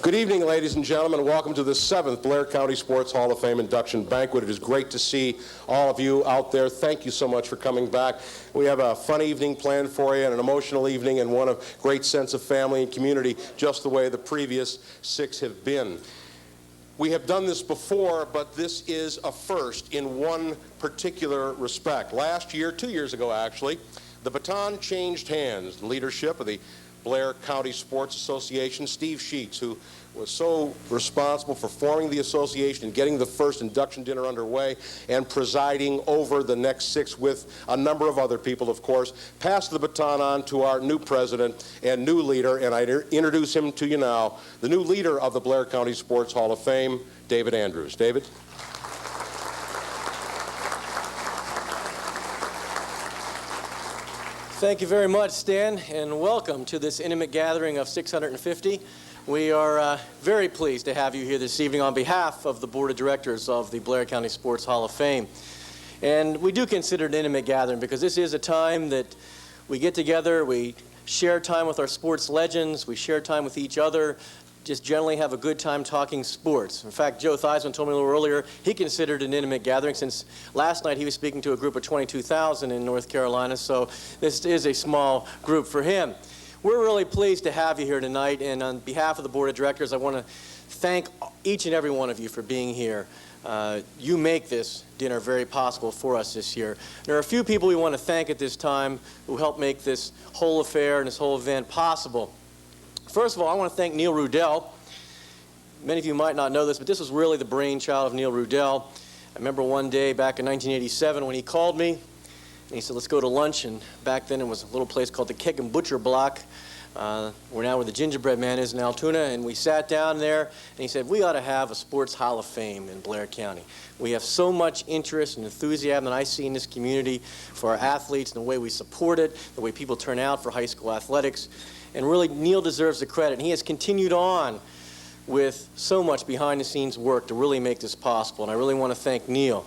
Good evening, ladies and gentlemen. Welcome to the 7th Blair County Sports Hall of Fame Induction Banquet. It is great to see all of you out there. Thank you so much for coming back. We have a fun evening planned for you and an emotional evening and one of great sense of family and community, just the way the previous 6 have been. We have done this before, but this is a first in one particular respect. Last year, 2 years ago actually, the baton changed hands. The leadership of the Blair County Sports Association, Steve Sheets, who was so responsible for forming the association and getting the first induction dinner underway and presiding over the next 6 with a number of other people, of course, passed the baton on to our new president and new leader, and I introduce him to you now, the new leader of the Blair County Sports Hall of Fame, David Andrews. David? Thank you very much, Stan, and welcome to this intimate gathering of 650. We are very pleased to have you here this evening on behalf of the Board of Directors of the Blair County Sports Hall of Fame. And we do consider it an intimate gathering because this is a time that we get together, we share time with our sports legends, we share time with each other, just generally have a good time talking sports. In fact, Joe Theismann told me a little earlier he considered it an intimate gathering since last night he was speaking to a group of 22,000 in North Carolina, so this is a small group for him. We're really pleased to have you here tonight, and on behalf of the Board of Directors, I want to thank each and every one of you for being here. You make this dinner very possible for us this year. There are a few people we want to thank at this time who helped make this whole affair and this whole event possible. First of all, I want to thank Neil Rudell. Many of you might not know this, but this was really the brainchild of Neil Rudell. I remember one day back in 1987 when he called me, and he said, let's go to lunch, and back then it was a little place called the Keg and Butcher Block, where the Gingerbread Man is in Altoona, and we sat down there, and he said, we ought to have a sports hall of fame in Blair County. We have so much interest and enthusiasm that I see in this community for our athletes and the way we support it, the way people turn out for high school athletics. And really, Neil deserves the credit. And he has continued on with so much behind-the-scenes work to really make this possible, and I really want to thank Neil.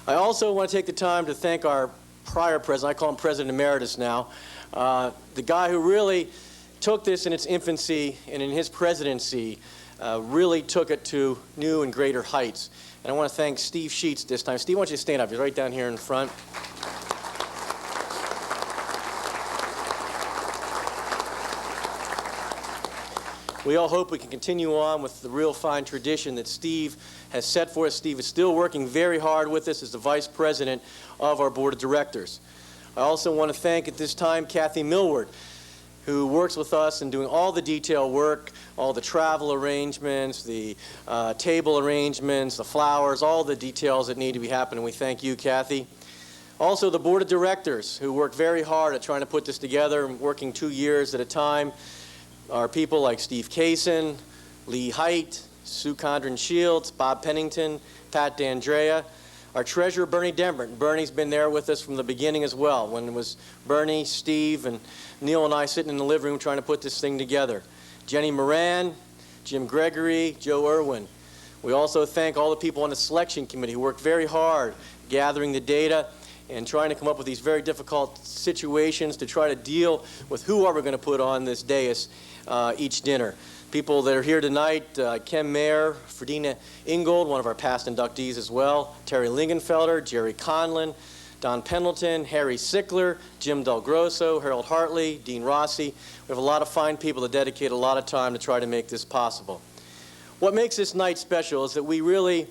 I also want to take the time to thank our prior president. I call him President Emeritus now. The guy who really took this in its infancy and in his presidency really took it to new and greater heights. And I want to thank Steve Sheets this time. Steve, I want you to stand up. He's right down here in front. We all hope we can continue on with the real fine tradition that Steve has set for us. Steve is still working very hard with us as the Vice President of our Board of Directors. I also want to thank at this time Kathy Millward, who works with us in doing all the detail work, all the travel arrangements, the table arrangements, the flowers, all the details that need to be happening. We thank you, Kathy. Also, the Board of Directors, who worked very hard at trying to put this together, working 2 years at a time. Are people like Steve Kaysen, Lee Height, Sue Condren-Shields, Bob Pennington, Pat D'Andrea. Our treasurer, Bernie Demert. Bernie's been there with us from the beginning as well, when it was Bernie, Steve, and Neil and I sitting in the living room trying to put this thing together. Jenny Moran, Jim Gregory, Joe Irwin. We also thank all the people on the selection committee who worked very hard gathering the data and trying to come up with these very difficult situations to try to deal with who are we going to put on this dais each dinner. People that are here tonight, Ken Mayer, Ferdina Ingold, one of our past inductees as well, Terry Lingenfelder, Jerry Conlon, Don Pendleton, Harry Sickler, Jim Del Grosso, Harold Hartley, Dean Rossi. We have a lot of fine people that dedicate a lot of time to try to make this possible. What makes this night special is that we really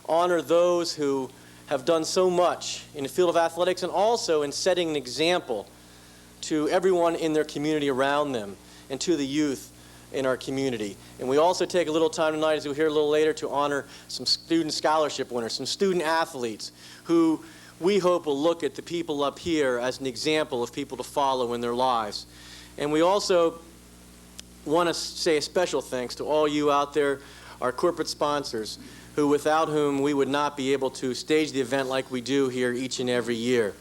honor those who have done so much in the field of athletics and also in setting an example to everyone in their community around them and to the youth in our community. And we also take a little time tonight, as you'll hear a little later, to honor some student scholarship winners, some student athletes who we hope will look at the people up here as an example of people to follow in their lives. And we also want to say a special thanks to all you out there, our corporate sponsors, who without whom we would not be able to stage the event like we do here each and every year.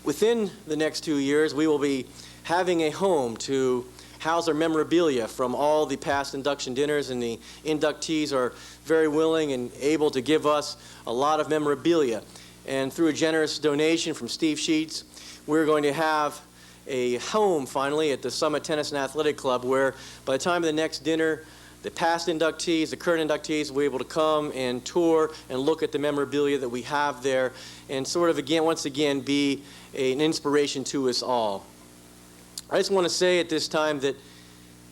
Within the next 2 years, we will be having a home to house our memorabilia from all the past induction dinners, and the inductees are very willing and able to give us a lot of memorabilia. And through a generous donation from Steve Sheets, we're going to have a home finally at the Summit Tennis and Athletic Club, where by the time of the next dinner, the past inductees, the current inductees will be able to come and tour and look at the memorabilia that we have there and sort of, again, once again, be an inspiration to us all. I just want to say at this time that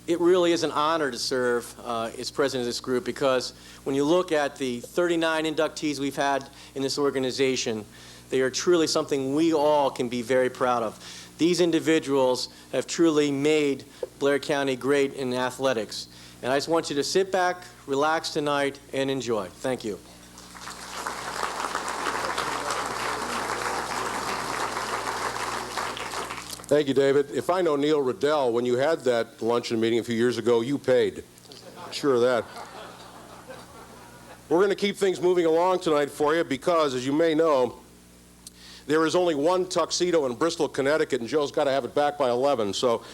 it really is an honor to serve as president of this group, because when you look at the 39 inductees we've had in this organization, they are truly something we all can be very proud of. These individuals have truly made Blair County great in athletics. And I just want you to sit back, relax tonight, and enjoy. Thank you. Thank you, David. If I know Neil Riddell, when you had that luncheon meeting a few years ago, you paid. Sure of that. We're going to keep things moving along tonight for you because, as you may know, there is only one tuxedo in Bristol, Connecticut, and Joe's got to have it back by 11, so...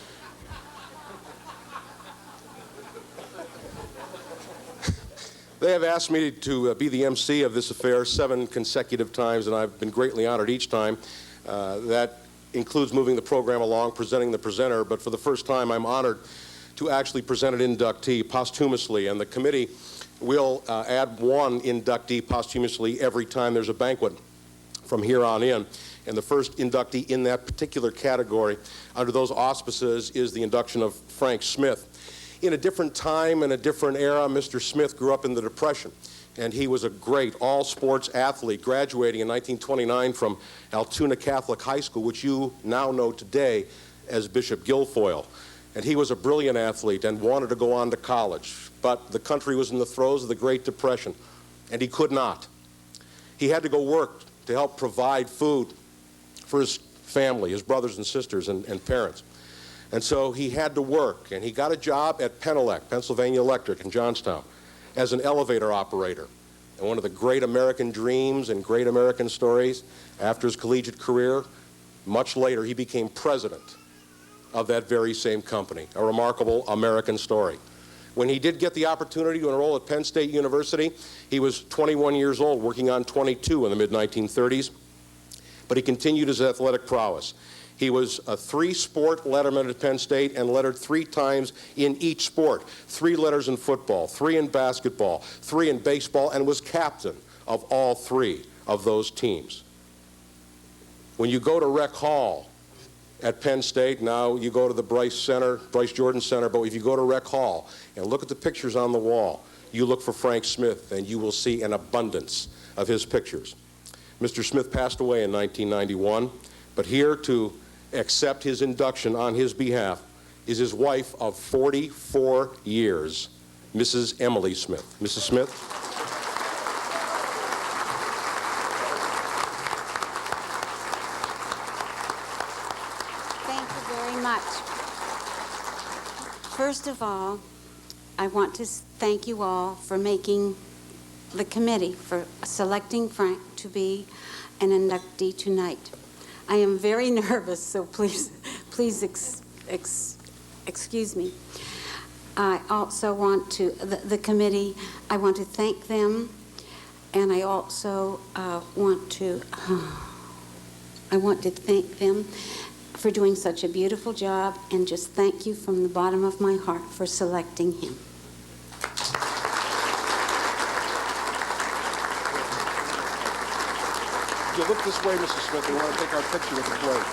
They have asked me to be the MC of this affair 7 consecutive times, and I've been greatly honored each time. That includes moving the program along, presenting the presenter, but for the first time I'm honored to actually present an inductee posthumously, and the committee will add one inductee posthumously every time there's a banquet from here on in. And the first inductee in that particular category under those auspices is the induction of Frank Smith. In a different time and a different era, Mr. Smith grew up in the Depression, and he was a great all-sports athlete, graduating in 1929 from Altoona Catholic High School, which you now know today as Bishop Guilfoyle. And he was a brilliant athlete and wanted to go on to college, but the country was in the throes of the Great Depression, and he could not. He had to go work to help provide food for his family, his brothers and sisters and parents. And so he had to work, and he got a job at Penelec, Pennsylvania Electric in Johnstown, as an elevator operator. And one of the great American dreams and great American stories, after his collegiate career, much later he became president of that very same company, a remarkable American story. When he did get the opportunity to enroll at Penn State University, he was 21 years old, working on 22 in the mid-1930s, but he continued his athletic prowess. He was a 3-sport letterman at Penn State and lettered 3 times in each sport. 3 letters in football, 3 in basketball, 3 in baseball, and was captain of all 3 of those teams. When you go to Rec Hall at Penn State, now you go to the Bryce Jordan Center, but if you go to Rec Hall and look at the pictures on the wall, you look for Frank Smith and you will see an abundance of his pictures. Mr. Smith passed away in 1991, but here to accept his induction on his behalf is his wife of 44 years, Mrs. Emily Smith. Mrs. Smith? Thank you very much. First of all, I want to thank you all for making the committee, for selecting Frank to be an inductee tonight. I am very nervous, so please excuse me. I also want to, the committee, I want to thank them, and I also want to thank them for doing such a beautiful job, and just thank you from the bottom of my heart for selecting him. You look this way, Mrs. Smith. We want to take our picture with the plate.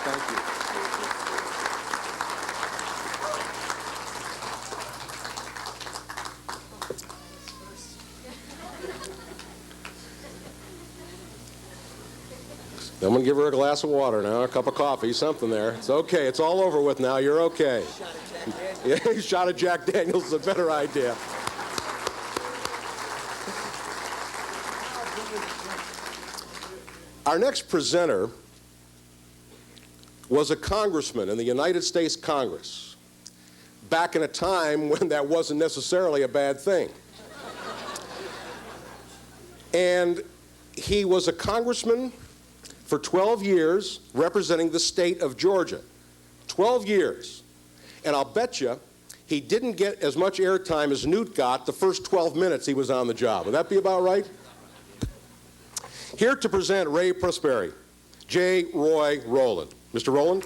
Thank you. I'm going to give her a glass of water now, a cup of coffee, something there. It's okay. It's all over with now. You're okay. Yeah, a shot of Jack Daniels is a better idea. Our next presenter was a congressman in the United States Congress, back in a time when that wasn't necessarily a bad thing. And he was a congressman for 12 years representing the state of Georgia. 12 years. And I'll bet you he didn't get as much airtime as Newt got the first 12 minutes he was on the job. Would that be about right? Here to present Ray Prosperi, J. Roy Rowland. Mr. Rowland.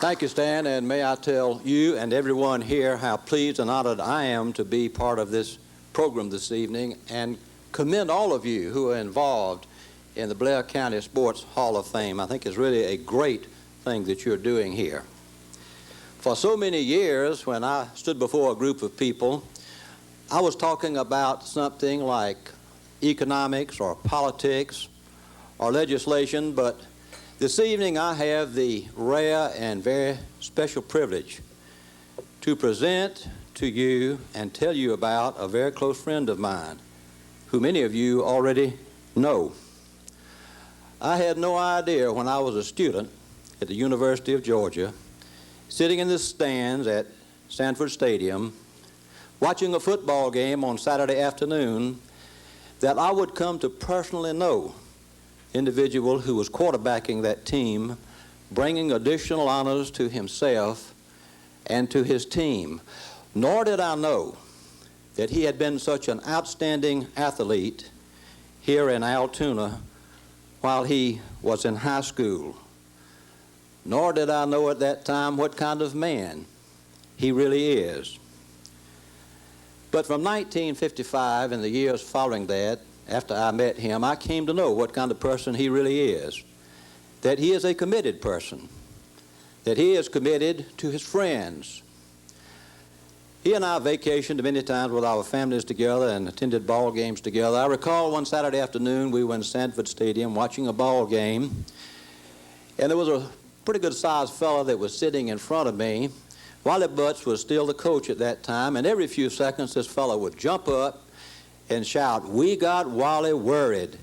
Thank you, Stan, and may I tell you and everyone here how pleased and honored I am to be part of this program this evening, and commend all of you who are involved in the Blair County Sports Hall of Fame. I think it's really a great thing that you're doing here. For so many years, when I stood before a group of people, I was talking about something like economics or politics or legislation, but this evening I have the rare and very special privilege to present to you and tell you about a very close friend of mine who many of you already know. I had no idea when I was a student at the University of Georgia, sitting in the stands at Sanford Stadium, watching a football game on Saturday afternoon, that I would come to personally know the individual who was quarterbacking that team, bringing additional honors to himself and to his team. Nor did I know that he had been such an outstanding athlete here in Altoona while he was in high school. Nor did I know at that time what kind of man he really is. But from 1955 and the years following that, after I met him, I came to know what kind of person he really is. That he is a committed person. That he is committed to his friends. He and I vacationed many times with our families together and attended ball games together. I recall one Saturday afternoon we were in Sanford Stadium watching a ball game, and there was a pretty good sized fellow that was sitting in front of me. Wally Butts was still the coach at that time, and every few seconds this fellow would jump up and shout, "We got Wally worried."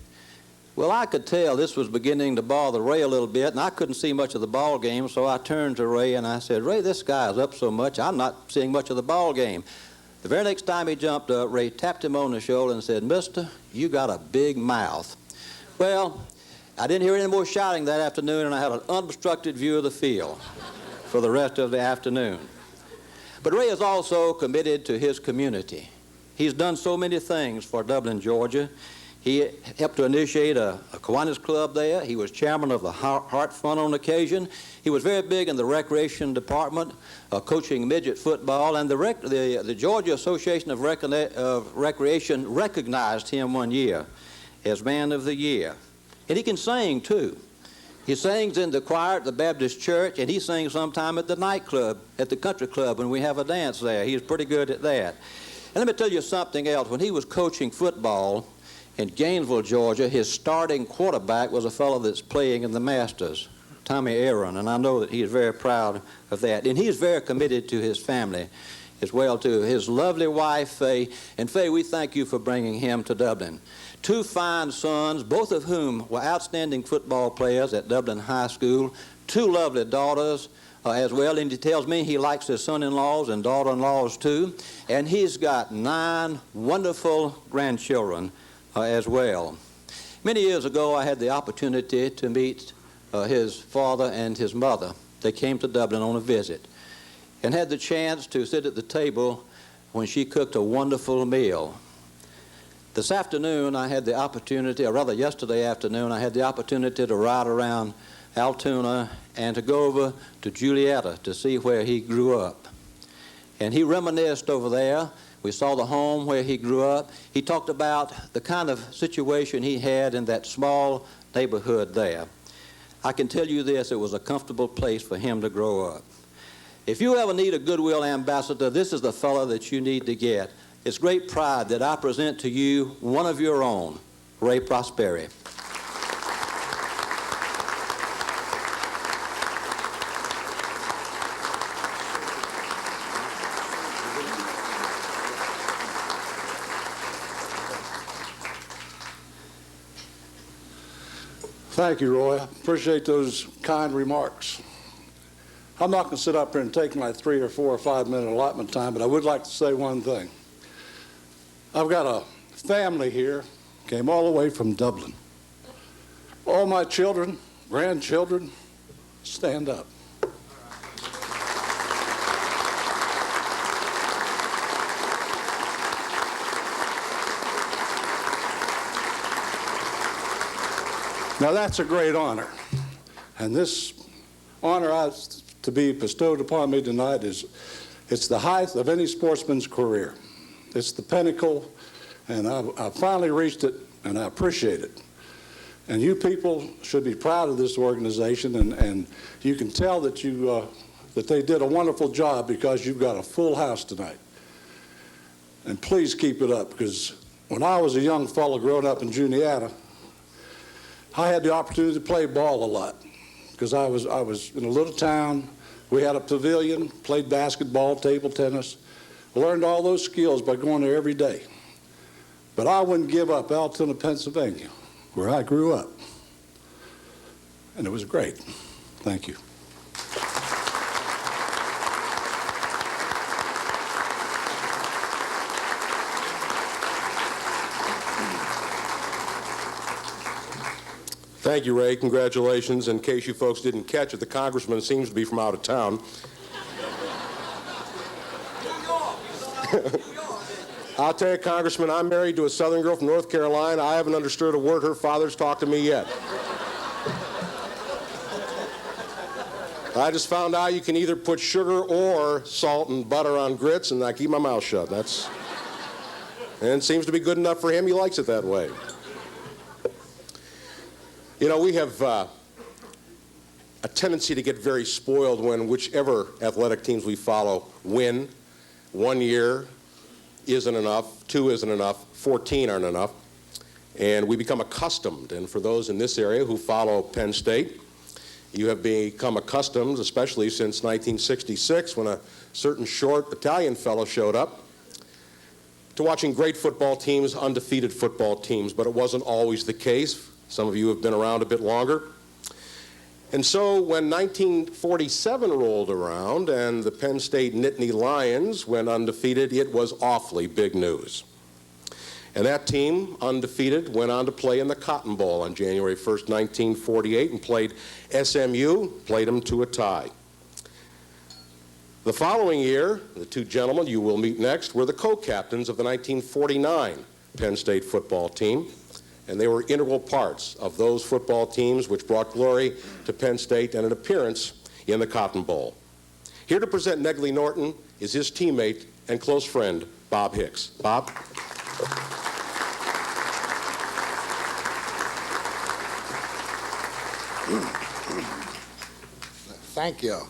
Well, I could tell this was beginning to bother Ray a little bit, and I couldn't see much of the ball game, so I turned to Ray and I said, "Ray, this guy is up so much, I'm not seeing much of the ball game." The very next time he jumped up, Ray tapped him on the shoulder and said, "Mister, you got a big mouth." Well, I didn't hear any more shouting that afternoon, and I had an unobstructed view of the field for the rest of the afternoon. But Ray is also committed to his community. He's done so many things for Dublin, Georgia. He helped to initiate a Kiwanis club there. He was chairman of the Heart Fund on occasion. He was very big in the recreation department, coaching midget football, and the Georgia Association of Recreation recognized him one year as Man of the Year. And he can sing, too. He sings in the choir at the Baptist church, and he sings sometime at the nightclub, at the country club when we have a dance there. He's pretty good at that. And let me tell you something else. When he was coaching football in Gainesville, Georgia, his starting quarterback was a fellow that's playing in the Masters, Tommy Aaron, and I know that he is very proud of that. And he is very committed to his family as well, to his lovely wife, Faye. And Faye, we thank you for bringing him to Dublin. Two fine sons, both of whom were outstanding football players at Dublin High School. Two lovely daughters as well, and he tells me he likes his son-in-laws and daughter-in-laws too. And he's got 9 wonderful grandchildren as well. Many years ago, I had the opportunity to meet his father and his mother. They came to Dublin on a visit and had the chance to sit at the table when she cooked a wonderful meal. This afternoon, I had the opportunity, or rather yesterday afternoon, I had the opportunity to ride around Altoona and to go over to Julietta to see where he grew up. And he reminisced over there. We saw the home where he grew up. He talked about the kind of situation he had in that small neighborhood there. I can tell you this, it was a comfortable place for him to grow up. If you ever need a Goodwill ambassador, this is the fellow that you need to get. It's great pride that I present to you one of your own, Ray Prosperi. Thank you, Roy. I appreciate those kind remarks. I'm not going to sit up here and take my 3 or 4 or 5 minute allotment time, but I would like to say one thing. I've got a family here, came all the way from Dublin. All my children, grandchildren, stand up. Now that's a great honor. And this honor to be bestowed upon me tonight it's the height of any sportsman's career. It's the pinnacle, and I finally reached it, and I appreciate it. And you people should be proud of this organization, and you can tell that that they did a wonderful job because you've got a full house tonight. And please keep it up, because when I was a young fellow growing up in Juniata, I had the opportunity to play ball a lot, because I was in a little town. We had a pavilion, played basketball, table tennis, learned all those skills by going there every day. But I wouldn't give up Altoona, Pennsylvania, where I grew up. And it was great. Thank you. Thank you, Ray. Congratulations. In case you folks didn't catch it, the congressman seems to be from out of town. I'll tell you, Congressman, I'm married to a Southern girl from North Carolina. I haven't understood a word her father's talked to me yet. I just found out you can either put sugar or salt and butter on grits, and I keep my mouth shut. And it seems to be good enough for him. He likes it that way. You know, we have a tendency to get very spoiled when whichever athletic teams we follow win. 1 year isn't enough, 2 isn't enough, 14 aren't enough. And we become accustomed, and for those in this area who follow Penn State, you have become accustomed, especially since 1966 when a certain short Italian fellow showed up, to watching great football teams, undefeated football teams, but it wasn't always the case. Some of you have been around a bit longer. And so when 1947 rolled around and the Penn State Nittany Lions went undefeated, it was awfully big news. And that team, undefeated, went on to play in the Cotton Bowl on January 1st, 1948, and played SMU, played them to a tie. The following year, the two gentlemen you will meet next were the co-captains of the 1949 Penn State football team. And they were integral parts of those football teams which brought glory to Penn State and an appearance in the Cotton Bowl. Here to present Negley Norton is his teammate and close friend, Bob Hicks. Bob? Thank you.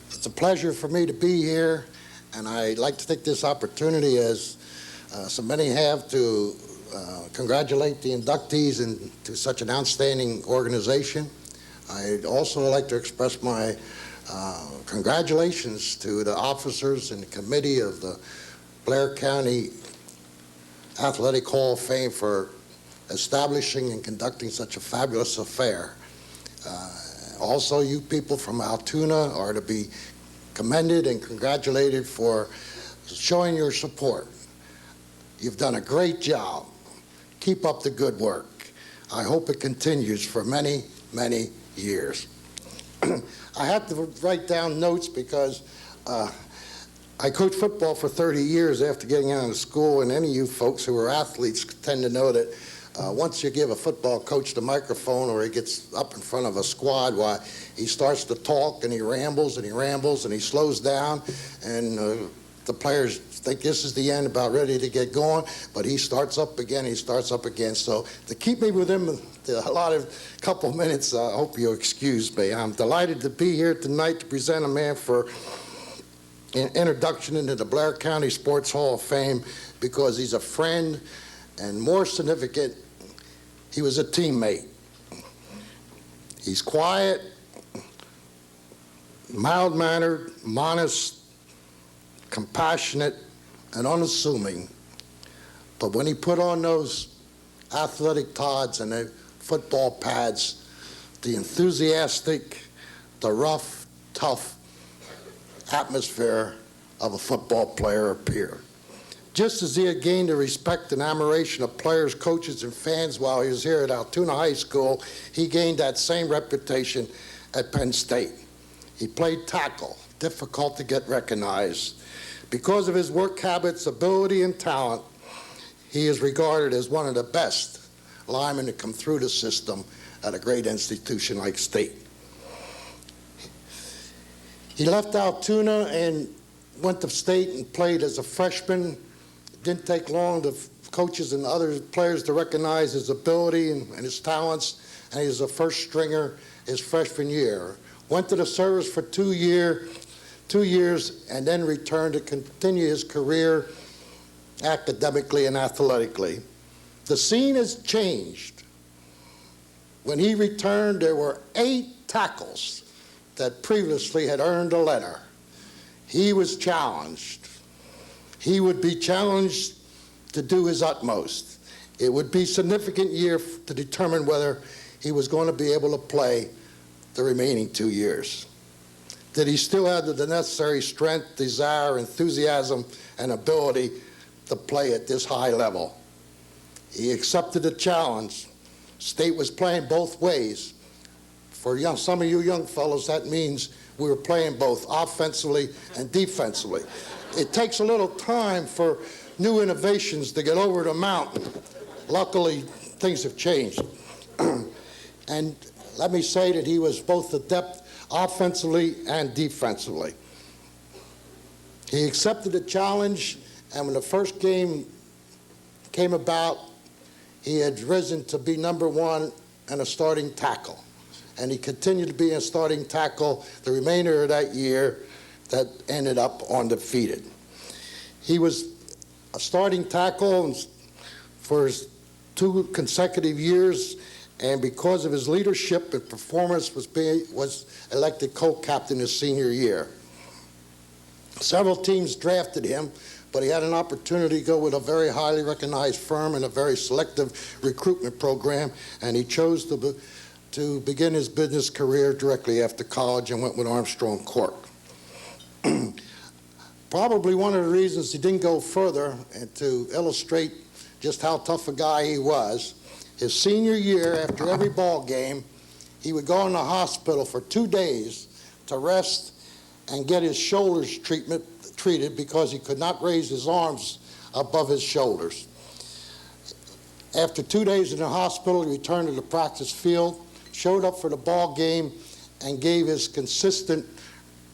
It's a pleasure for me to be here, and I'd like to take this opportunity, as so many have, to congratulate the inductees into such an outstanding organization. I'd also like to express my congratulations to the officers and the committee of the Blair County Athletic Hall of Fame for establishing and conducting such a fabulous affair. Also, you people from Altoona are to be commended and congratulated for showing your support. You've done a great job. Keep up the good work. I hope it continues for many, many years. I have to write down notes because I coached football for 30 years after getting out of school, and any of you folks who are athletes tend to know that once you give a football coach the microphone, or he gets up in front of a squad, why, he starts to talk and he rambles and he rambles and he slows down, and the players think this is the end, about ready to get going, but he starts up again, he starts up again. So to keep me with him a couple of minutes, I hope you'll excuse me. I'm delighted to be here tonight to present a man for an introduction into the Blair County Sports Hall of Fame, because he's a friend, and more significant, he was a teammate. He's quiet, mild-mannered, modest, compassionate, and unassuming. But when he put on those athletic tods and the football pads, the enthusiastic, the rough, tough atmosphere of a football player appeared. Just as he had gained the respect and admiration of players, coaches, and fans while he was here at Altoona High School, he gained that same reputation at Penn State. He played tackle, difficult to get recognized. Because of his work habits, ability, and talent, he is regarded as one of the best linemen to come through the system at a great institution like State. He left Altoona and went to State and played as a freshman. It didn't take long for coaches and other players to recognize his ability and his talents, and he was a first stringer his freshman year. Went to the service for 2 years, and then returned to continue his career academically and athletically. The scene has changed. When he returned, there were 8 tackles that previously had earned a letter. He was challenged. He would be challenged to do his utmost. It would be a significant year to determine whether he was going to be able to play the remaining 2 years. Did he still have the necessary strength, desire, enthusiasm, and ability to play at this high level? He accepted the challenge. State was playing both ways. For some of you young fellows, that means we were playing both offensively and defensively. It takes a little time for new innovations to get over the mountain. Luckily, things have changed. And let me say that he was both adept offensively and defensively. He accepted the challenge, and when the first game came about, he had risen to be number 1 and a starting tackle. And he continued to be a starting tackle the remainder of that year that ended up undefeated. He was a starting tackle for his 2 consecutive years, and because of his leadership and performance was elected co-captain his senior year. Several teams drafted him, but he had an opportunity to go with a very highly recognized firm and a very selective recruitment program, and he chose to begin his business career directly after college and went with Armstrong Cork. Probably one of the reasons he didn't go further, and to illustrate just how tough a guy he was, his senior year, after every ball game, he would go in the hospital for 2 days to rest and get his shoulders treated because he could not raise his arms above his shoulders. After 2 days in the hospital, he returned to the practice field, showed up for the ball game, and gave his consistent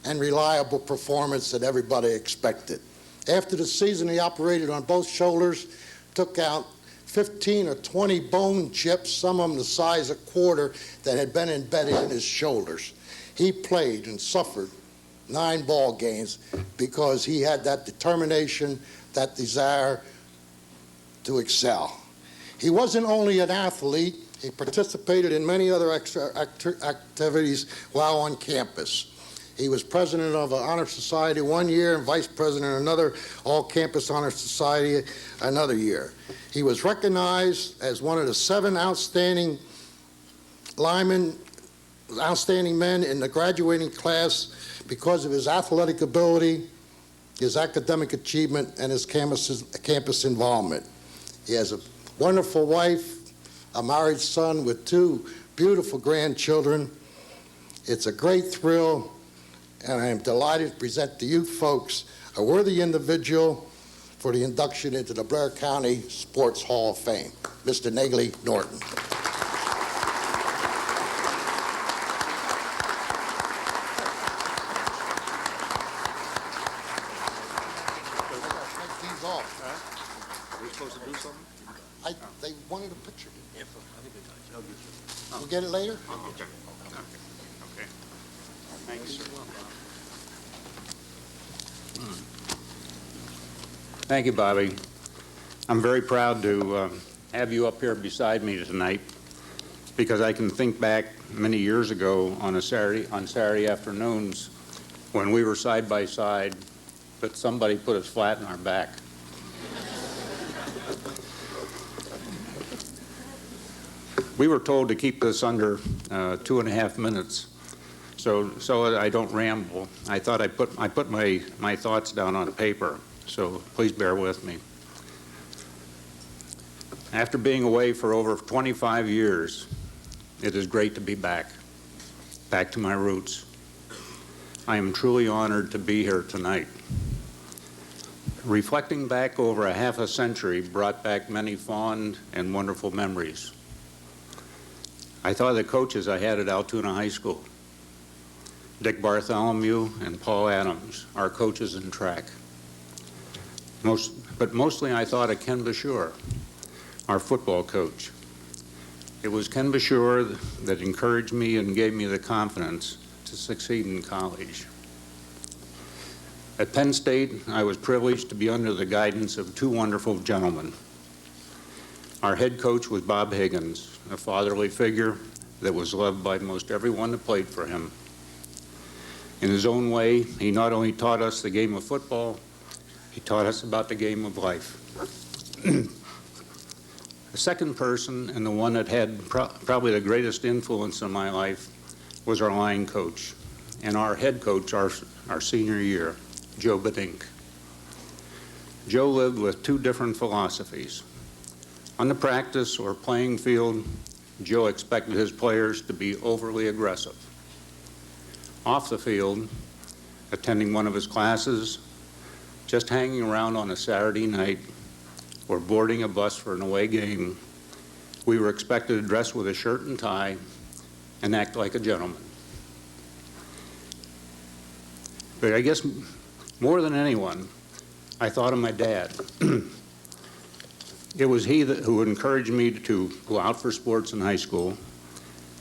and reliable performance that everybody expected. After the season, he operated on both shoulders, took out 15 or 20 bone chips, some of them the size of quarter, that had been embedded in his shoulders. He played and suffered 9 ball games because he had that determination, that desire to excel. He wasn't only an athlete, he participated in many other extra activities while on campus. He was president of an honor society 1 year and vice president of another all-campus honor society another year. He was recognized as one of the 7 outstanding men in the graduating class because of his athletic ability, his academic achievement, and his campus involvement. He has a wonderful wife, a married son with 2 beautiful grandchildren. It's a great thrill, and I am delighted to present to you folks a worthy individual for the induction into the Blair County Sports Hall of Fame, Mr. Negley Norton. They wanted a picture. We'll get it later? Okay. Thanks, sir. Thank you, Bobby. I'm very proud to have you up here beside me tonight because I can think back many years ago on Saturday afternoons when we were side by side, but somebody put us flat in our back. We were told to keep this under 2.5 minutes, so I don't ramble. I thought I put my thoughts down on paper, so please bear with me. After being away for over 25 years, it is great to be back to my roots. I am truly honored to be here tonight. Reflecting back over a half a century brought back many fond and wonderful memories. I thought of the coaches I had at Altoona High School. Dick Bartholomew and Paul Adams, our coaches in track. But mostly I thought of Ken Bashore, our football coach. It was Ken Bashore that encouraged me and gave me the confidence to succeed in college. At Penn State, I was privileged to be under the guidance of two wonderful gentlemen. Our head coach was Bob Higgins, a fatherly figure that was loved by most everyone that played for him. In his own way, he not only taught us the game of football, he taught us about the game of life. The second person, and the one that had probably the greatest influence in my life, was our line coach and our head coach our senior year, Joe Badink. Joe lived with two different philosophies. On the practice or playing field, Joe expected his players to be overly aggressive. Off the field, attending one of his classes, just hanging around on a Saturday night, or boarding a bus for an away game, we were expected to dress with a shirt and tie and act like a gentleman. But I guess more than anyone, I thought of my dad. It was he who encouraged me to go out for sports in high school,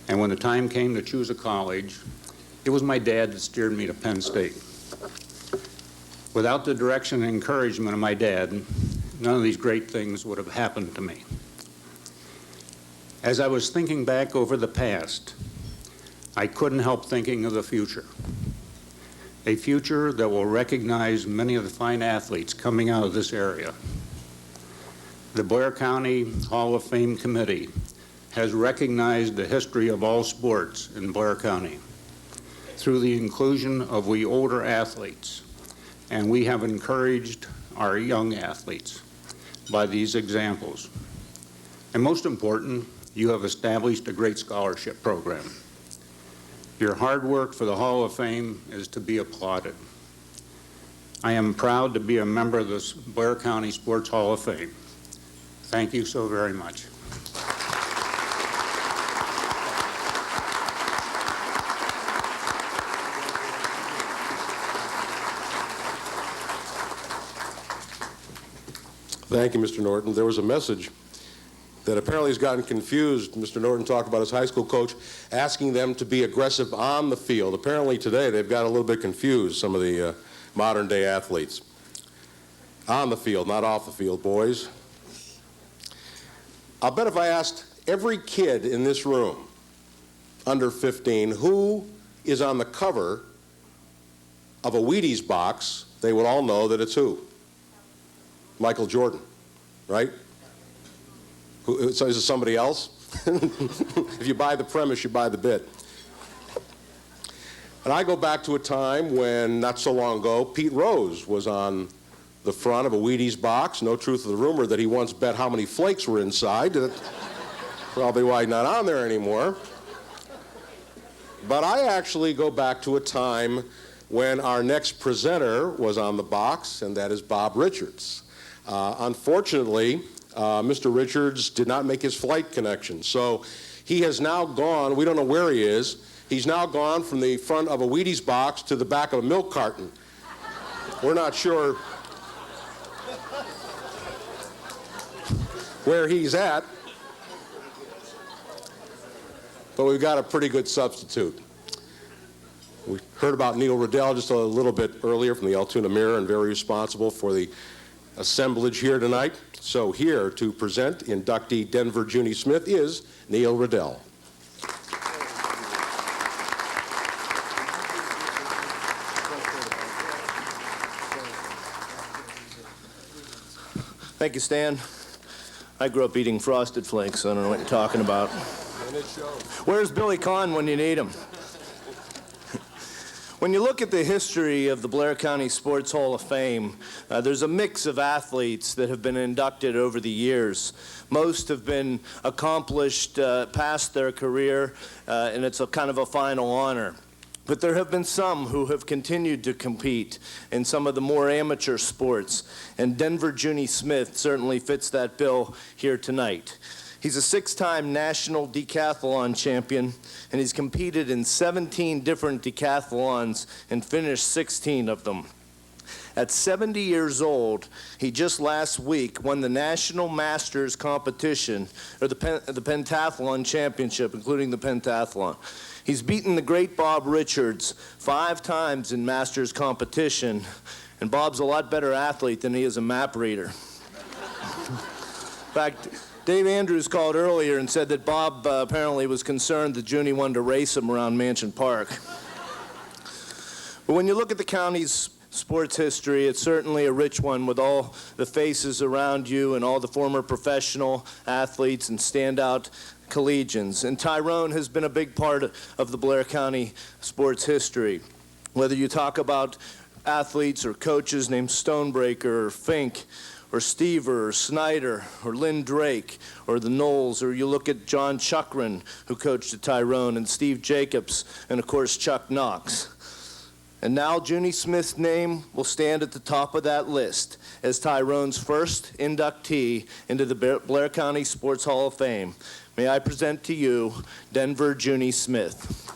and when the time came to choose a college, it was my dad that steered me to Penn State. Without the direction and encouragement of my dad, none of these great things would have happened to me. As I was thinking back over the past, I couldn't help thinking of the future. A future that will recognize many of the fine athletes coming out of this area. The Blair County Hall of Fame Committee has recognized the history of all sports in Blair County through the inclusion of we older athletes, and we have encouraged our young athletes by these examples. And most important, you have established a great scholarship program. Your hard work for the Hall of Fame is to be applauded. I am proud to be a member of the Blair County Sports Hall of Fame. Thank you so very much. Thank you, Mr. Norton. There was a message that apparently has gotten confused. Mr. Norton talked about his high school coach asking them to be aggressive on the field. Apparently today they've got a little bit confused, some of the modern-day athletes. On the field, not off the field, boys. I'll bet if I asked every kid in this room, under 15, who is on the cover of a Wheaties box, they would all know that it's who? Michael Jordan, right? So is it somebody else? If you buy the premise, you buy the bit. And I go back to a time when, not so long ago, Pete Rose was on the front of a Wheaties box. No truth to the rumor that he once bet how many flakes were inside. That's probably why he's not on there anymore. But I actually go back to a time when our next presenter was on the box, and that is Bob Richards. Unfortunately, Mr. Richards did not make his flight connection, so he has now gone, we don't know where he is, he's now gone from the front of a Wheaties box to the back of a milk carton. We're not sure where he's at, but we've got a pretty good substitute. We heard about Neil Riddell just a little bit earlier from the Altoona Mirror, and very responsible for the assemblage here tonight. So here to present inductee Denver Junie Smith is Neil Riddell. Thank you, Stan. I grew up eating Frosted Flakes, so I don't know what you're talking about. Where's Billy Conn when you need him? When you look at the history of the Blair County Sports Hall of Fame, there's a mix of athletes that have been inducted over the years. Most have been accomplished past their career, and it's a kind of a final honor. But there have been some who have continued to compete in some of the more amateur sports, and Denver Junie Smith certainly fits that bill here tonight. He's a 6-time national decathlon champion, and he's competed in 17 different decathlons and finished 16 of them. At 70 years old, he just last week won the National Masters competition, or the pentathlon championship, including the pentathlon. He's beaten the great Bob Richards 5 times in Masters competition, and Bob's a lot better athlete than he is a map reader. In fact, Dave Andrews called earlier and said that Bob apparently was concerned that Junie wanted to race him around Mansion Park. But when you look at the county's sports history, it's certainly a rich one with all the faces around you and all the former professional athletes and standout collegians. And Tyrone has been a big part of the Blair County sports history. Whether you talk about athletes or coaches named Stonebreaker or Fink, or Stever, or Snyder, or Lynn Drake, or the Knowles, or you look at John Chuckran, who coached at Tyrone, and Steve Jacobs, and of course Chuck Knox. And now Junie Smith's name will stand at the top of that list as Tyrone's first inductee into the Blair County Sports Hall of Fame. May I present to you Denver Junie Smith.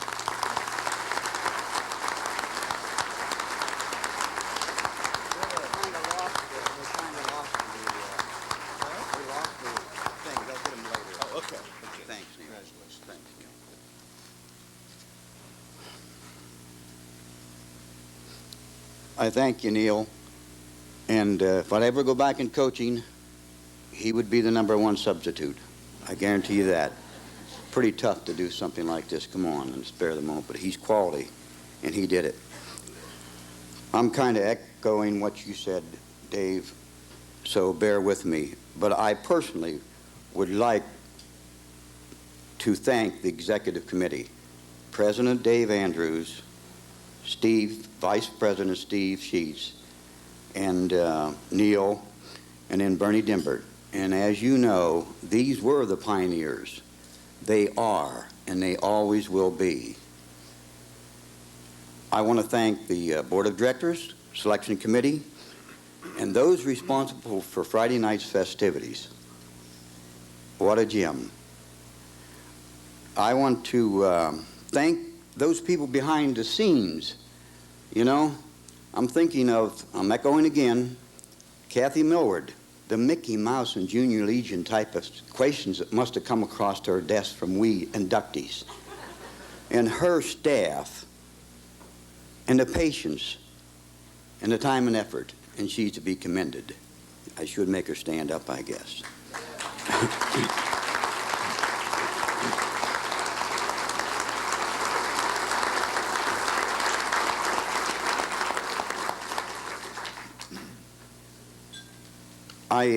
I thank you, Neil. And if I'd ever go back in coaching, he would be the #1 substitute. I guarantee you that. Pretty tough to do something like this. Come on and spare the moment. But he's quality, and he did it. I'm kind of echoing what you said, Dave, so bear with me. But I personally would like to thank the executive committee, President Dave Andrews, Vice President Steve Sheets, and Neil, and then Bernie Dimbert. And as you know, these were the pioneers. They are, and they always will be. I want to thank the Board of Directors, Selection Committee, and those responsible for Friday night's festivities. What a gem. I want to thank those people behind the scenes. You know, I'm echoing again, Kathy Millward, the Mickey Mouse and Junior Legion type of questions that must have come across her desk from we inductees. And her staff, and the patience, and the time and effort, and she's to be commended. I should make her stand up, I guess. I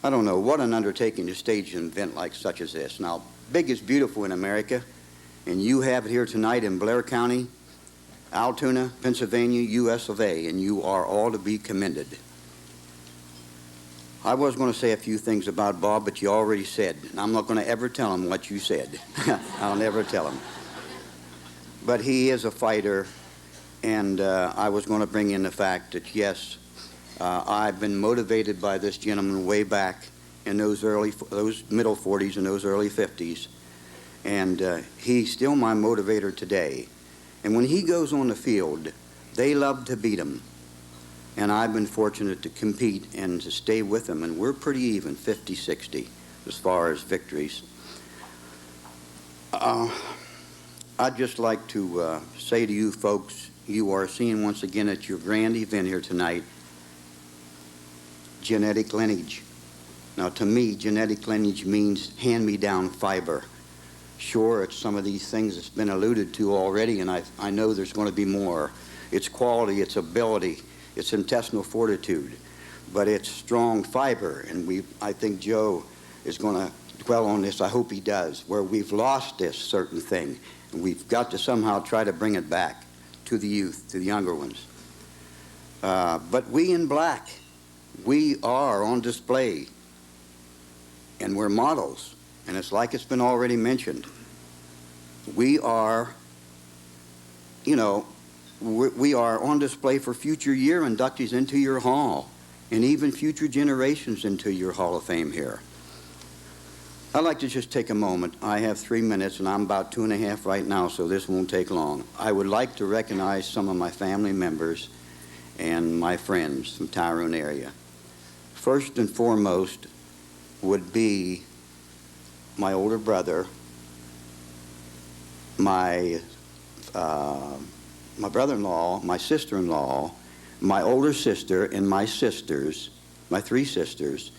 don't know what an undertaking to stage an event like such as this. Now, big is beautiful in America, and you have it here tonight in Blair County, Altoona, Pennsylvania, US of A, and you are all to be commended. I was going to say a few things about Bob, but you already said, and I'm not going to ever tell him what you said. I'll never tell him. But he is a fighter, and I was going to bring in the fact that, yes, I've been motivated by this gentleman way back in those middle 40s and those early 50s, and he's still my motivator today. And when he goes on the field, they love to beat him, and I've been fortunate to compete and to stay with him, and we're pretty even, 50-60, as far as victories. I'd just like to say to you folks, you are seeing once again at your grand event here tonight, genetic lineage. Now, to me, genetic lineage means hand-me-down fiber. Sure, it's some of these things that's been alluded to already, and I know there's going to be more. It's quality, it's ability, it's intestinal fortitude, but it's strong fiber, and I think Joe is going to dwell on this. I hope he does, where we've lost this certain thing, and we've got to somehow try to bring it back to the youth, to the younger ones. But we in black, we are on display, and we're models, and it's like it's been already mentioned. We are, we are on display for future year inductees into your hall, and even future generations into your Hall of Fame here. I'd like to just take a moment. I have 3 minutes, and I'm about 2.5 right now, so this won't take long. I would like to recognize some of my family members and my friends from Tyrone area. First and foremost would be my older brother, my brother-in-law, my sister-in-law, my older sister, and my sisters, my 3 sisters,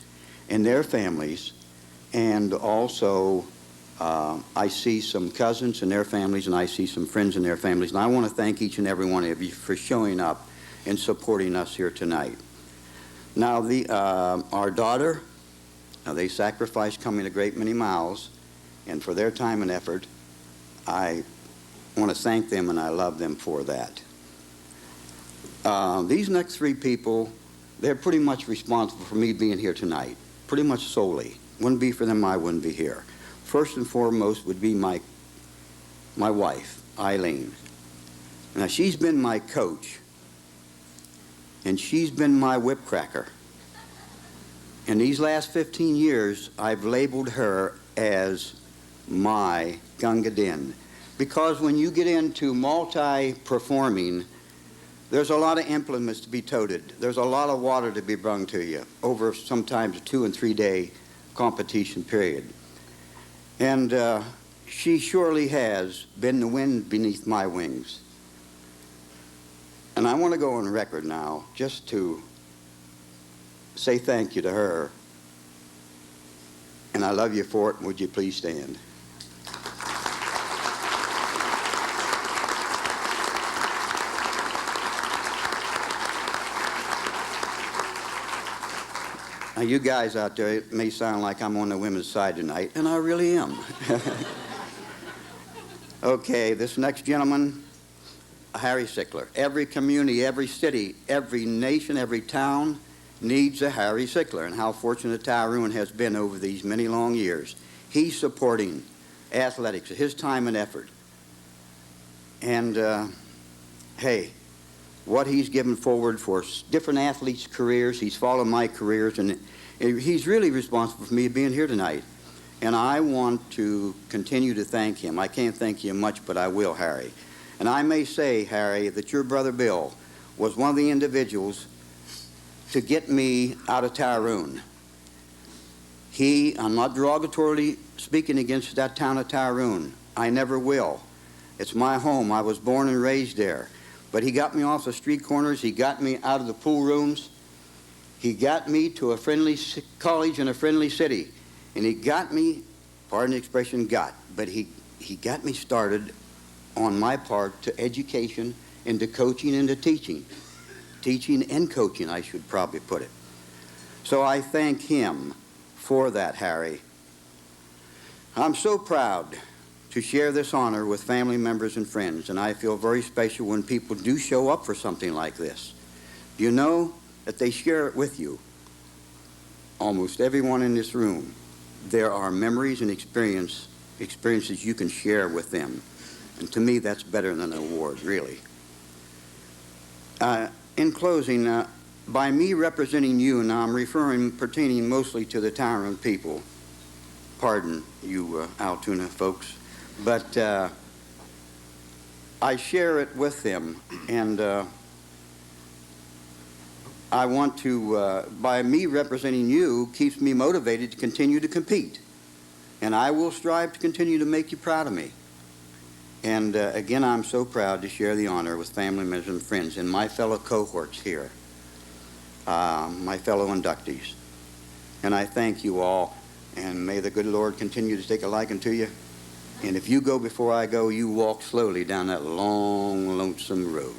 and their families. And also, I see some cousins and their families, and I see some friends and their families. And I want to thank each and every one of you for showing up and supporting us here tonight. Now, our daughter, now they sacrificed coming a great many miles, and for their time and effort, I want to thank them, and I love them for that. These next 3 people, they're pretty much responsible for me being here tonight, pretty much solely. Wouldn't be for them, I wouldn't be here. First and foremost would be my wife, Eileen. Now, she's been my coach, and she's been my whip cracker. In these last 15 years, I've labeled her as my Gunga Din, because when you get into multi-performing, there's a lot of implements to be toted. There's a lot of water to be brung to you over sometimes a 2- and 3-day competition period. And she surely has been the wind beneath my wings. And I want to go on record now just to say thank you to her. And I love you for it. Would you please stand? Now, you guys out there, it may sound like I'm on the women's side tonight, and I really am. Okay, this next gentleman, Harry Sickler. Every community, every city, every nation, every town needs a Harry Sickler, and how fortunate Tyrone has been over these many long years. He's supporting athletics, his time and effort. And, hey, what he's given forward for different athletes' careers. He's followed my careers, and he's really responsible for me being here tonight. And I want to continue to thank him. I can't thank you much, but I will, Harry. And I may say, Harry, that your brother Bill was one of the individuals to get me out of Tyrone. I'm not derogatorily speaking against that town of Tyrone. I never will. It's my home. I was born and raised there. But he got me off the street corners. He got me out of the pool rooms. He got me to a friendly college in a friendly city. And he got me, pardon the expression, but he got me started on my part to education, into coaching, into teaching. Teaching and coaching, I should probably put it. So I thank him for that, Harry. I'm so proud to share this honor with family members and friends, and I feel very special when people do show up for something like this. You know that they share it with you. Almost everyone in this room, there are memories and experiences you can share with them. And to me, that's better than an award, really. In closing, by me representing you, and I'm pertaining mostly to the Tyrone people, pardon you Altoona folks, but I share it with them, and I want to, by me representing you, keeps me motivated to continue to compete. And I will strive to continue to make you proud of me. And again, I'm so proud to share the honor with family members and friends and my fellow cohorts here, my fellow inductees. And I thank you all, and may the good Lord continue to take a liking to you. And if you go before I go, you walk slowly down that long, lonesome road.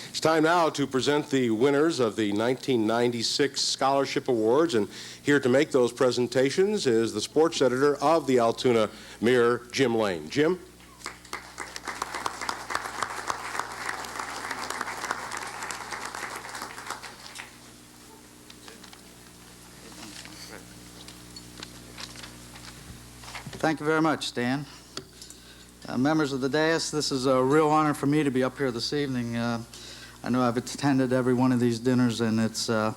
It's time now to present the winners of the 1996 Scholarship Awards, and here to make those presentations is the sports editor of the Altoona Mirror, Jim Lane. Jim? Thank you very much, Stan. Members of the dais, this is a real honor for me to be up here this evening. I know I've attended every one of these dinners, and it's, to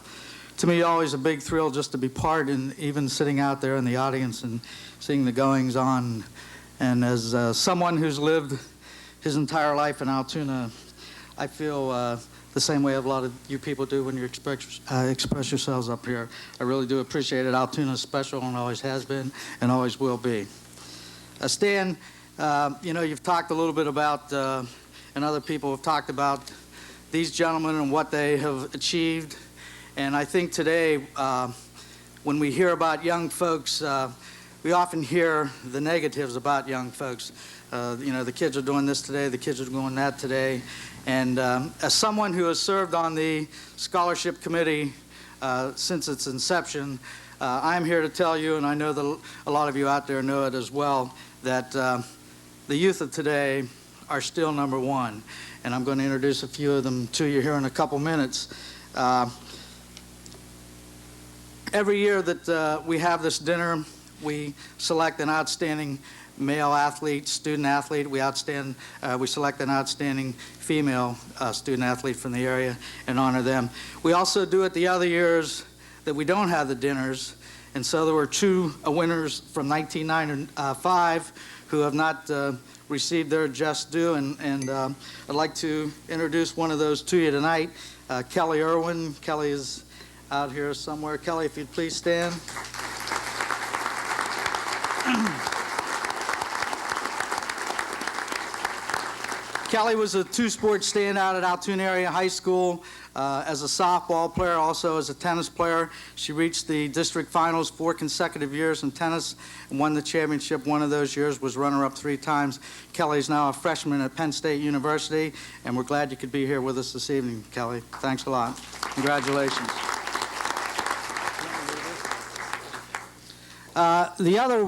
me, always a big thrill just to be part, and even sitting out there in the audience and seeing the goings-on. And as someone who's lived his entire life in Altoona, I feel the same way a lot of you people do when you express yourselves up here. I really do appreciate it. Altoona's special and always has been and always will be. Stan, you know, you've talked a little bit about, and other people have talked about these gentlemen and what they have achieved. And I think today, when we hear about young folks, we often hear the negatives about young folks. You know, the kids are doing this today, the kids are doing that today. And as someone who has served on the scholarship committee since its inception, I'm here to tell you, and I know that a lot of you out there know it as well, that the youth of today are still number one. And I'm going to introduce a few of them to you here in a couple minutes. Every year that we have this dinner, we select an outstanding male athlete, student athlete. We select an outstanding female student athlete from the area and honor them. We also do it the other years that we don't have the dinners. And so there were two winners from 1995 who have not received their just due. And I'd like to introduce one of those to you tonight, Kelly Irwin. Kelly is out here somewhere. Kelly, if you'd please stand. Kelly was a two-sport standout at Altoona Area High School as a softball player, also as a tennis player. She reached the district finals 4 consecutive years in tennis and won the championship one of those years, was runner-up 3 times. Kelly's now a freshman at Penn State University, and we're glad you could be here with us this evening, Kelly. Thanks a lot. Congratulations. The other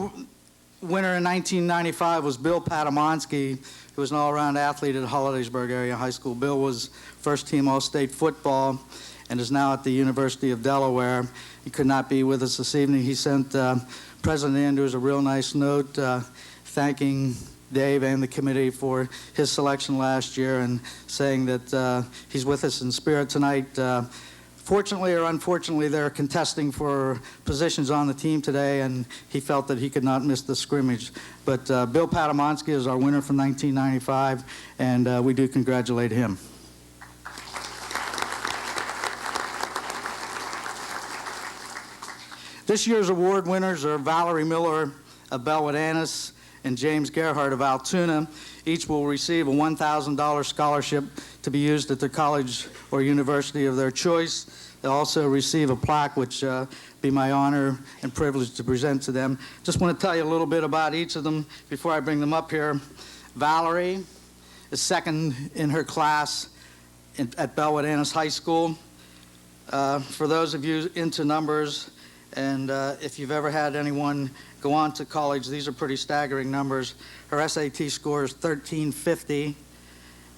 winner in 1995 was Bill Patamonsky, who was an all-around athlete at Hollidaysburg Area High School. Bill was first-team All-State football and is now at the University of Delaware. He could not be with us this evening. He sent President Andrews a real nice note thanking Dave and the committee for his selection last year and saying that he's with us in spirit tonight. Fortunately or unfortunately, they're contesting for positions on the team today, and he felt that he could not miss the scrimmage. But Bill Patamonsky is our winner from 1995, and we do congratulate him. This year's award winners are Valerie Miller of Bellwood Annis and James Gerhardt of Altoona. Each will receive a $1,000 scholarship to be used at their college or university of their choice. They'll also receive a plaque, which be my honor and privilege to present to them. Just want to tell you a little bit about each of them before I bring them up here. Valerie is second in her class at Bellwood Annis High School. For those of you into numbers, and if you've ever had anyone go on to college, these are pretty staggering numbers. Her SAT score is 1350,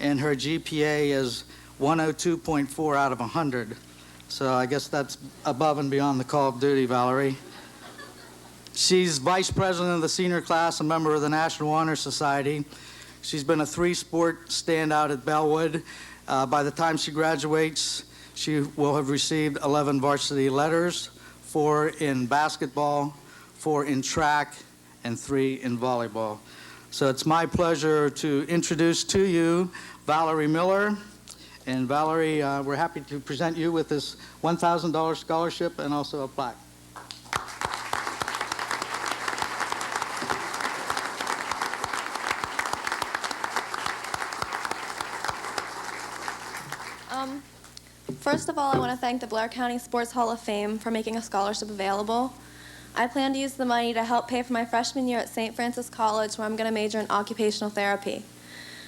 and her GPA is 102.4 out of 100. So I guess that's above and beyond the call of duty, Valerie. She's vice president of the senior class, a member of the National Honor Society. She's been a 3-sport standout at Bellwood. By the time she graduates, she will have received 11 varsity letters, 4 in basketball, 4 in track, and 3 in volleyball. So it's my pleasure to introduce to you Valerie Miller. And Valerie, we're happy to present you with this $1,000 scholarship and also a plaque. First of all, I want to thank the Blair County Sports Hall of Fame for making a scholarship available. I plan to use the money to help pay for my freshman year at St. Francis College, where I'm going to major in occupational therapy.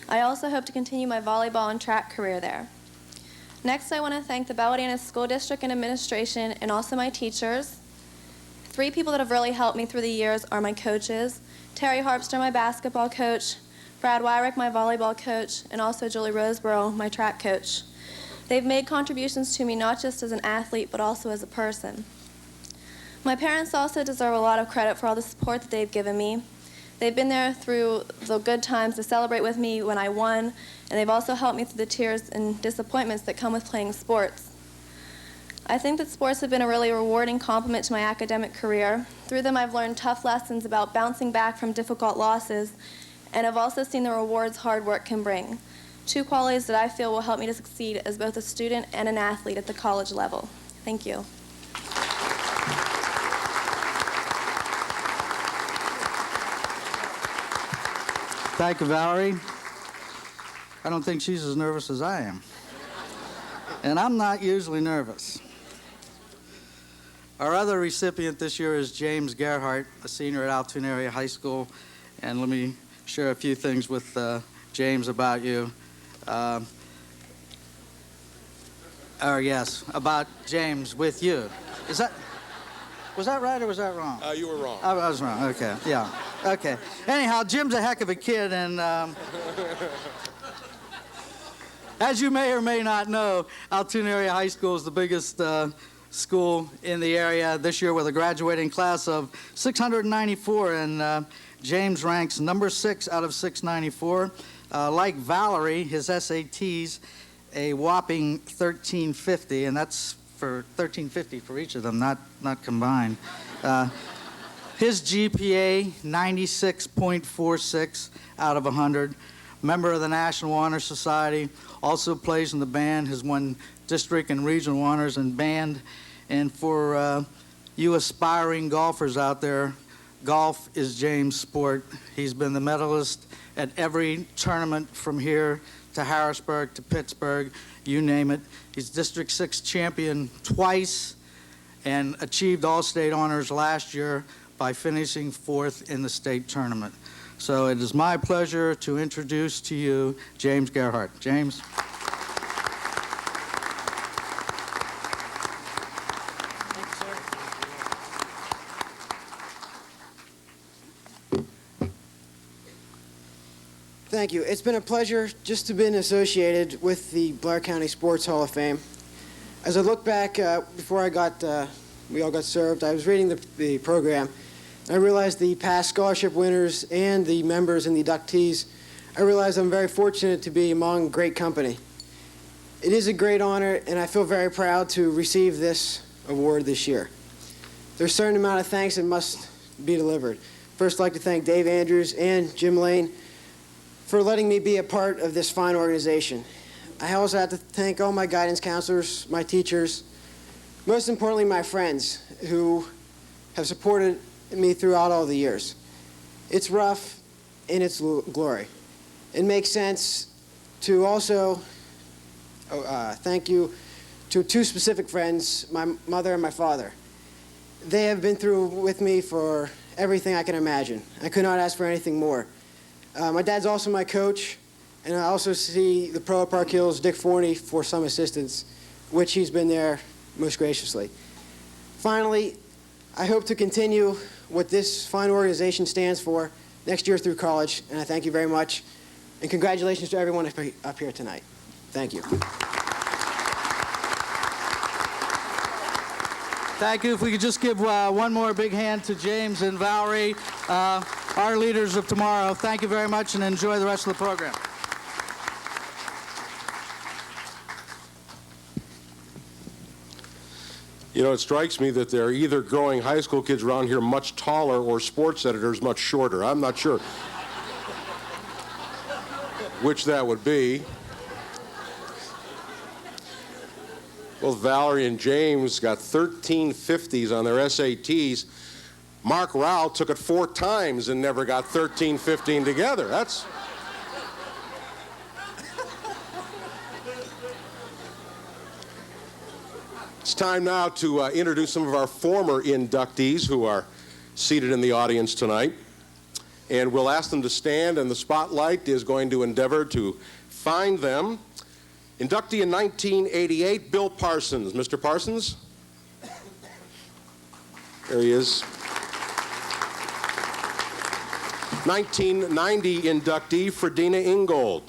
I also hope to continue my volleyball and track career there. Next, I want to thank the Bellwood Annis School District and Administration and also my teachers. 3 people that have really helped me through the years are my coaches, Terry Harpster, my basketball coach, Brad Wyrick, my volleyball coach, and also Julie Roseborough, my track coach. They've made contributions to me not just as an athlete, but also as a person. My parents also deserve a lot of credit for all the support that they've given me. They've been there through the good times to celebrate with me when I won, and they've also helped me through the tears and disappointments that come with playing sports. I think that sports have been a really rewarding complement to my academic career. Through them, I've learned tough lessons about bouncing back from difficult losses, and I've also seen the rewards hard work can bring. Two qualities that I feel will help me to succeed as both a student and an athlete at the college level. Thank you. Thank you, Valerie. I don't think she's as nervous as I am. And I'm not usually nervous. Our other recipient this year is James Gerhardt, a senior at Altoona Area High School. And let me share a few things with James about you. About James with you. Was that right or was that wrong? You were wrong. I was wrong, okay, yeah. Okay. Anyhow, Jim's a heck of a kid, and as you may or may not know, Altoona Area High School is the biggest school in the area this year with a graduating class of 694, and James ranks number 6 out of 694. Like Valerie, his SATs, a whopping 1350, and that's for 1350 for each of them, not combined. His GPA, 96.46 out of 100. Member of the National Honor Society, also plays in the band, has won district and regional honors in band. And for you aspiring golfers out there, golf is James' sport. He's been the medalist at every tournament from here to Harrisburg to Pittsburgh, you name it. He's District 6 champion twice and achieved all-state honors last year by finishing 4th in the state tournament. So it is my pleasure to introduce to you James Gerhardt. James. Thank you. It's been a pleasure just to be associated with the Blair County Sports Hall of Fame. As I look back, before we all got served, I was reading the program, and I realized the past scholarship winners and the members and the inductees. I realized I'm very fortunate to be among great company. It is a great honor, and I feel very proud to receive this award this year. There's a certain amount of thanks that must be delivered. First, I'd like to thank Dave Andrews and Jim Lane for letting me be a part of this fine organization. I also have to thank all my guidance counselors, my teachers, most importantly, my friends who have supported me throughout all the years. It's rough in its glory. It makes sense to also thank you to two specific friends, my mother and my father. They have been through with me for everything I can imagine. I could not ask for anything more. My dad's also my coach, and I also see the pro at Park Hills, Dick Forney, for some assistance, which he's been there most graciously. Finally, I hope to continue what this fine organization stands for next year through college, and I thank you very much. And congratulations to everyone up here tonight. Thank you. Thank you. If we could just give one more big hand to James and Valerie, our leaders of tomorrow. Thank you very much, and enjoy the rest of the program. You know, it strikes me that they're either growing high school kids around here much taller or sports editors much shorter. I'm not sure which that would be. Both Valerie and James got 1350s on their SATs. Mark Raugh took it 4 times and never got 1315 together. That's... It's time now to introduce some of our former inductees who are seated in the audience tonight. And we'll ask them to stand, and the spotlight is going to endeavor to find them. Inductee in 1988, Bill Parsons. Mr. Parsons? There he is. 1990 inductee, Fredina Ingold.